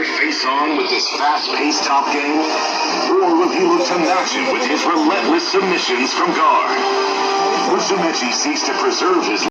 face on with this fast-paced top game? Or will he look to match it with his relentless submissions from guard? Musumeci seeks to preserve his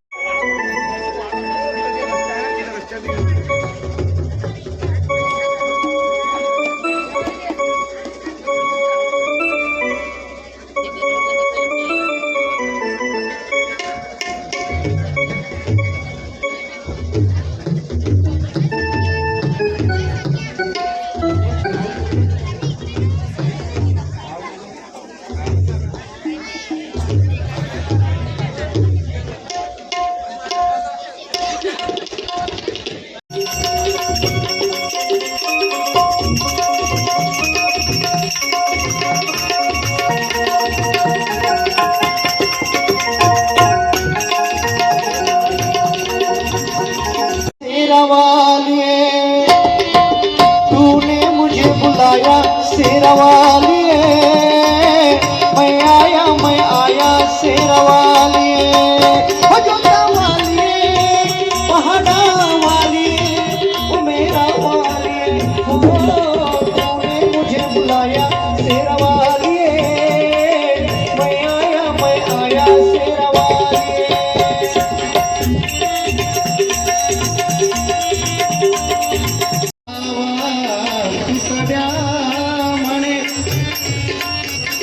तूने मुझे बुलाया शेरवालिए, मैं आया शेरवालिए, जोता वालिए पहाड़ा वालिए ओ मेरा वालिए, तूने मुझे बुलाया शेरवालिए, मैं आया शेरवालिए।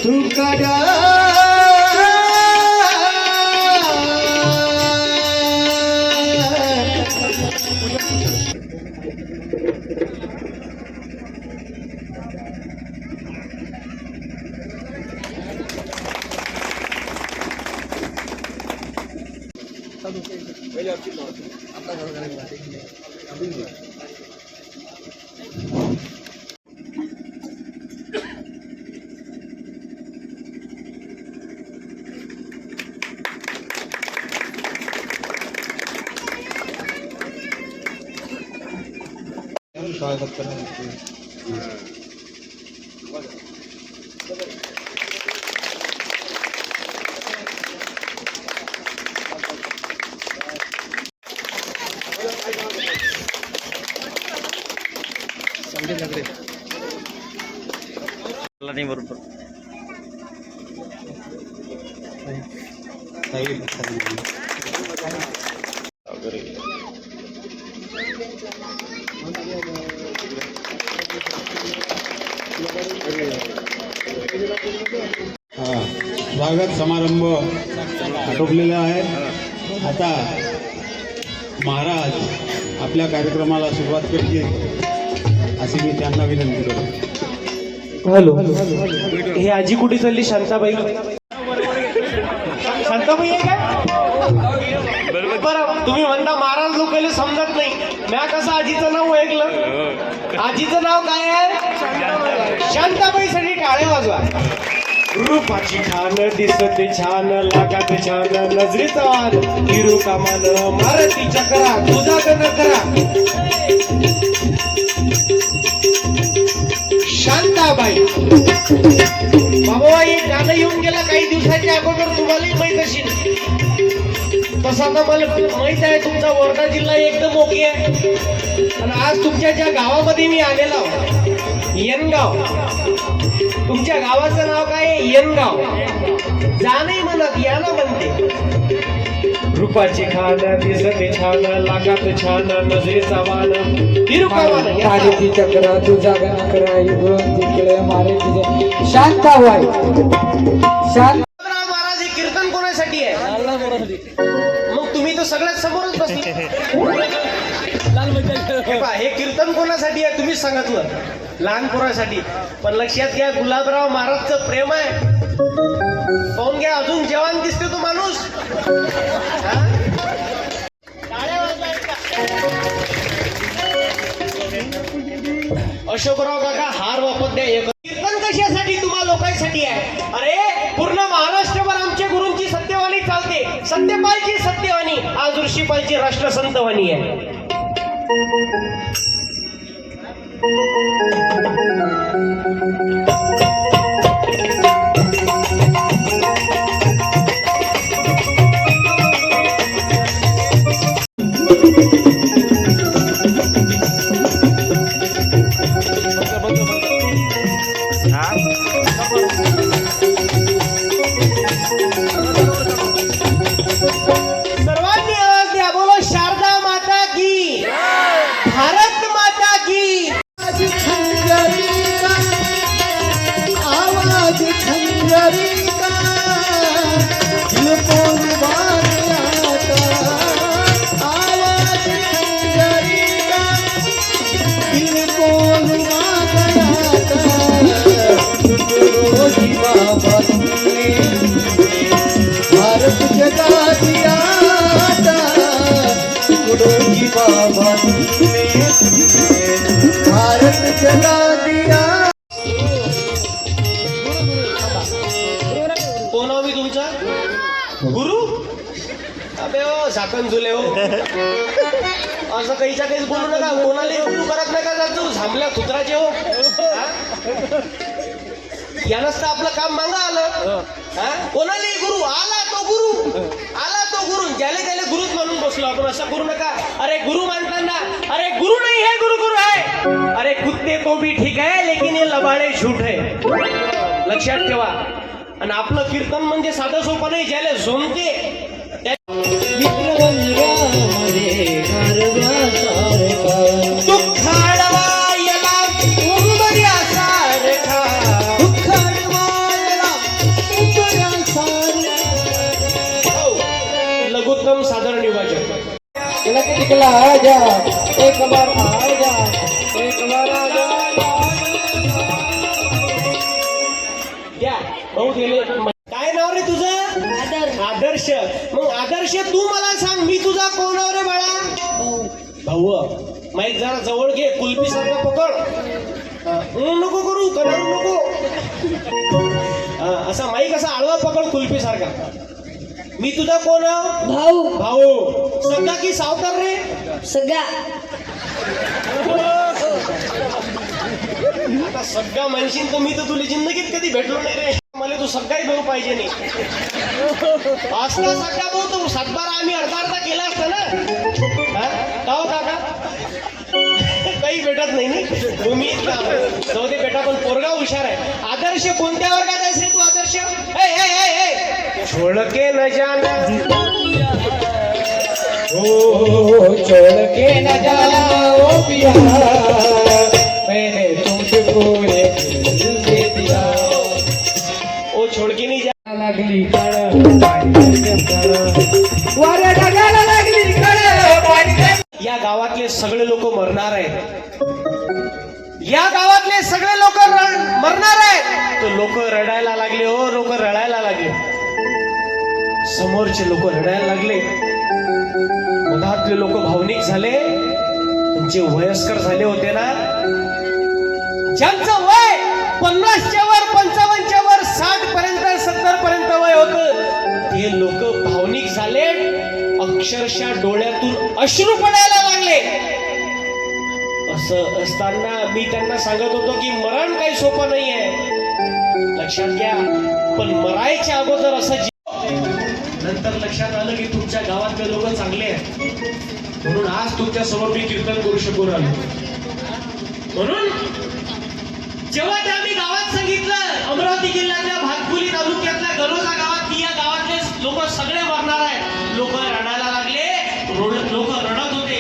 तुकड्या स्वागत नाही बरोबर स्वागत समारंभ आटोपलेला आहे। आता महाराज आपल्या कार्यक्रमाला सुरुवात करतील अशी मी त्यांना विनंती करतो। हॅलो, हे आजी कुठे चालली? शांताबाई आहे काय? बरं, तुम्ही म्हणता महाराज लोकांना समजत नाही, म्या कसं आजीचं नाव ऐकलं? आजीचं नाव काय आहे? शांताबाईसाठी टाळ्या वाजवा। रूपाची खान दिसते छान, लागत छान नजरेचा वान, हिरू कामान मारती चक्रा तुझा गण करा। शांताबाई बाबा, हे गाणं येऊन गेलं काही दिवसाच्या अगोदर, तुम्हालाही माहित असेल। तसा तर मला माहित आहे तुमचा वर्धा जिल्हा एकदम ओके आहे, आणि आज तुमच्या ज्या गावामध्ये मी आलेला आहो, येनगाव, तुमच्या गावाचं नाव काय आहे? येनगाव। जा नाही म्हणत, याला म्हणते। रूपाची खान दिसते छान, लागत छान नजरेचा वान, मारे चक्र तुझा गणकरा इकडून तिकडे मारे तुझे। शांताबाई शांत महाराज, हे कीर्तन कोणासाठी आहे? मग तुम्ही तर सगळ्यात समोरच बसले। हे कीर्तन कोणासाठी आहे तुम्हीच सांगितलं? लहान पोरासाठी। पण लक्षात घ्या, गुलाबराव महाराजचं प्रेम आहे। पाहून घ्या, अजून जवान दिसते तो माणूस। अशोकराव काका, हार वापरत द्या। कीर्तन कशासाठी? तुम्हा लोकांसाठी आहे। अरे, पूर्ण महाराष्ट्रभर आमच्या गुरूंची सत्यवाणी चालते। सत्यपालची सत्यवाणी आज ऋषीपालची राष्ट्रसंतवाणी आहे। भारत जगा दिया. कोण हो मी तुमचा गुरु? अबे हो झाकण झुले हो, असं काहीच्या काहीच बोलू नका. कोणाला गुरु करत नका जात जाऊ, झांबल्या कुत्राचे हो. हा? यानंच तर आपलं काम मागं आलं. हा? कोणालाही गुरु आला तो गुरु, आला तो गुरु, ज्याला त्याला गुरुच म्हणून बसलो आपण. असं करू नका. अरे गुरु मानताना अरे गुरु नाही है, गुरु गुरु है. अरे कुत्ते को भी ठीक है लेकिन ये लबाडे झूठ है, लक्षात ठेवा. आणि आपलं कीर्तन म्हणजे साधं सोपं नाही. ज्याला झोमते लघुत्तम साधारण विभाजन. निकला आजा एक बार आजा, एक बार आजा. द्या भाऊ गेले. काय नाव रे तुझं? आदर्श. मग आदर्श तू मला सांग, मी तुझा कोण नाव रे बाळा? भाऊ. माईक जरा जवळ घे, कुल्फी सारखं पकड. नको करू, करू नको. असा माईक असा आडवा पकड कुल्फी सारखा. मी तुझा कोण? भाऊ. भाऊ. सगळा की सावकार रे? सगळा. आता सगळा म्हणशील तर मी तर तुला जिंदगीत कधी भेटलो नाही रे. मला तू सगळाही भाऊ पाहिजे नाही. असला सगळा भाऊ तू सातबारा आम्ही अर्धा केला असता ना. का हो काका? काही भेटत नाही ना तुम्ही. जाऊ दे बेटा, पण पोरगा हुशार आहे. आदर्श कोणत्या वर्गात आहेस रे तू? आदर्श छोड़ के न जाना, ओ छोड़ के न जाना ओ पिया, मैंने तुमको एक दिल दे दिया. ओ छोड़ के नहीं जा. लागली कळ वारे ढगाला लागली कळ. या गावातले सगळे लोक मरणार आहेत. या गावातले सगळे लोक मरणार आहेत. तो लोक रडायला लागले हो, लोक रडायला लागले. समोरचे लोक रडायला लागले. मधातले लोक भावनिक झाले. त्यांचे वयस्कर झाले होते ना, ज्यांचं वय 50च्या वर, 55च्या वर, 60 पर्यंत, 70 पर्यंत वय होत, ते लोक भावनिक झाले. अक्षरशः डोळ्यातून अश्रू पडायला लागले. असं असताना मी त्यांना सांगत होतो की मरण काही सोपं नाही आहे, लक्षात घ्या. पण मरायच्या अगोदर असं नंतर लक्षात आलं की तुमच्या गावातले लोक चांगले आहेत, म्हणून आज तुमच्या समोर मी कीर्तन करू शकून आलो. म्हणून जेव्हा त्या मी गावात सांगितलं, अमरावती जिल्ह्यातल्या भातकुली तालुक्यातल्या गरोजा गावात, की या गावातले लोक सगळे मरणार आहेत. लोक रडायला लागले. लोक रडत होते.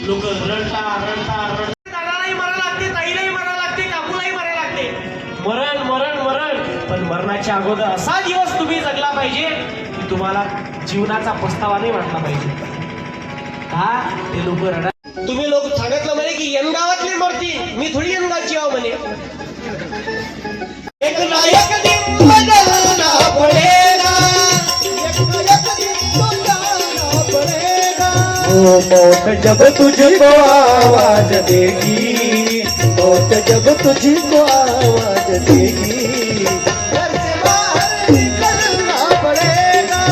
लोक रडता रडता रडता, दादालाही मरायला लागते, ताईलाही मरायला लागते, काकूलाही मरायला लागते. मरण मरण मरण. पण मरणाच्या अगोदर असा दिवस तुम्ही जगला पाहिजे की तुम्हाला जीवनाचा पस्तावा नाही वाटला पाहिजे. हा, ते लोक रडा. तुम्ही लोक सांगितलं म्हणे की यन गावातले मरतील, मी थोडी यन गावची आहो म्हणे. एक नायक दिन बदलना पडेगा, मौत जब तुझको आवाज देगी, मौत जब तुझको आवाज देगी, घर से बाहर निकलना पड़ेगा,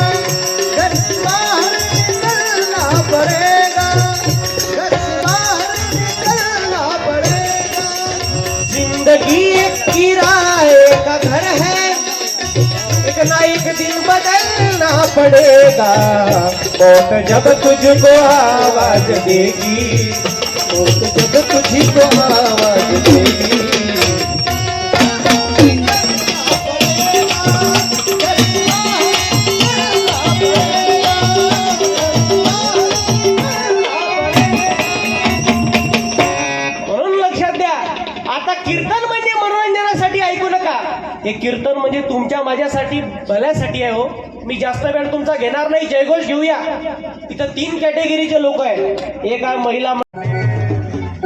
घर से बाहर निकलना पड़ेगा, घर से बाहर निकलना पड़ेगा. जिंदगी एक किराए का घर है, एक ना एक दिन बदलना पड़ेगा. मौत जब तुझको आवाज देगी, मौत जब तुझको आवाज देगी. म्हणून लक्षात द्या, आता कीर्तन म्हणजे मनोरंजनासाठी ऐकू नका. हे कीर्तन म्हणजे तुमच्या माझ्यासाठी भल्यासाठी आहे हो. मी जास्त वेळ तुमचा घेणार नाही. जयघोष घेऊया. इथं 3 कॅटेगरीचे लोक आहेत. एक आहे महिला.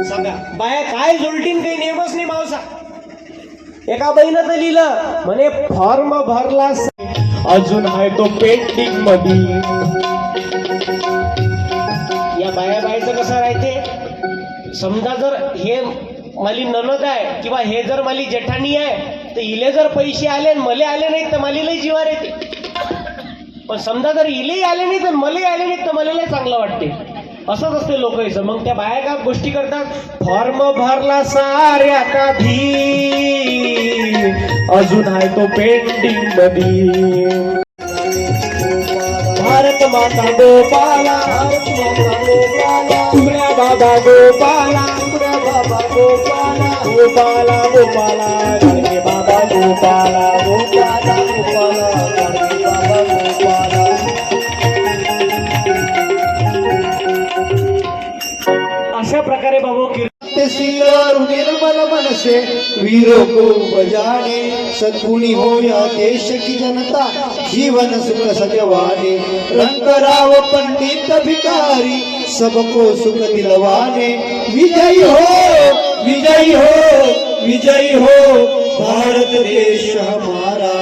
सांगा बाया काय जोलटीन, काही नेमच नाही मावसा. एका बाईनं तर लिहिलं म्हणे फॉर्म भरला, अजून आहे तो पेंटिंग मध्ये. या बाया बायचं कसं राहते, समजा जर हे माली ननद आहे किंवा हे जर माली जेठाणी आहे तर इले जर पैसे आले आणि मले आले नाहीत तर मला लई जिवार येते. पण समजा जर इलेही आले नाही तर मलाही आले नाहीत तर मला लई चांगलं वाटते. असंच असते लोकांचं. मग त्या बाया का गोष्टी करतात, फॉर्म भरला साऱ्याचा भी अजून आहे तो पेंडिंग मध्ये. भारत माता गोपाला, तुमऱ्या बाबा गोपाला, गोपाला गोपाला गाडगे बाबा गोपाला, गोपाला गोपाला गाडगे बाबा गोपाला. अशा प्रकारे बाबा निर्मल मन से वीरों को बजाने, सद्गुणी हो या देश की जनता, जीवन सुख सजवाने, रंग राव पंडित भिखारी, सबको सुख दिलवाने. विजयी हो विजयी हो विजयी हो भारत देश हमारा.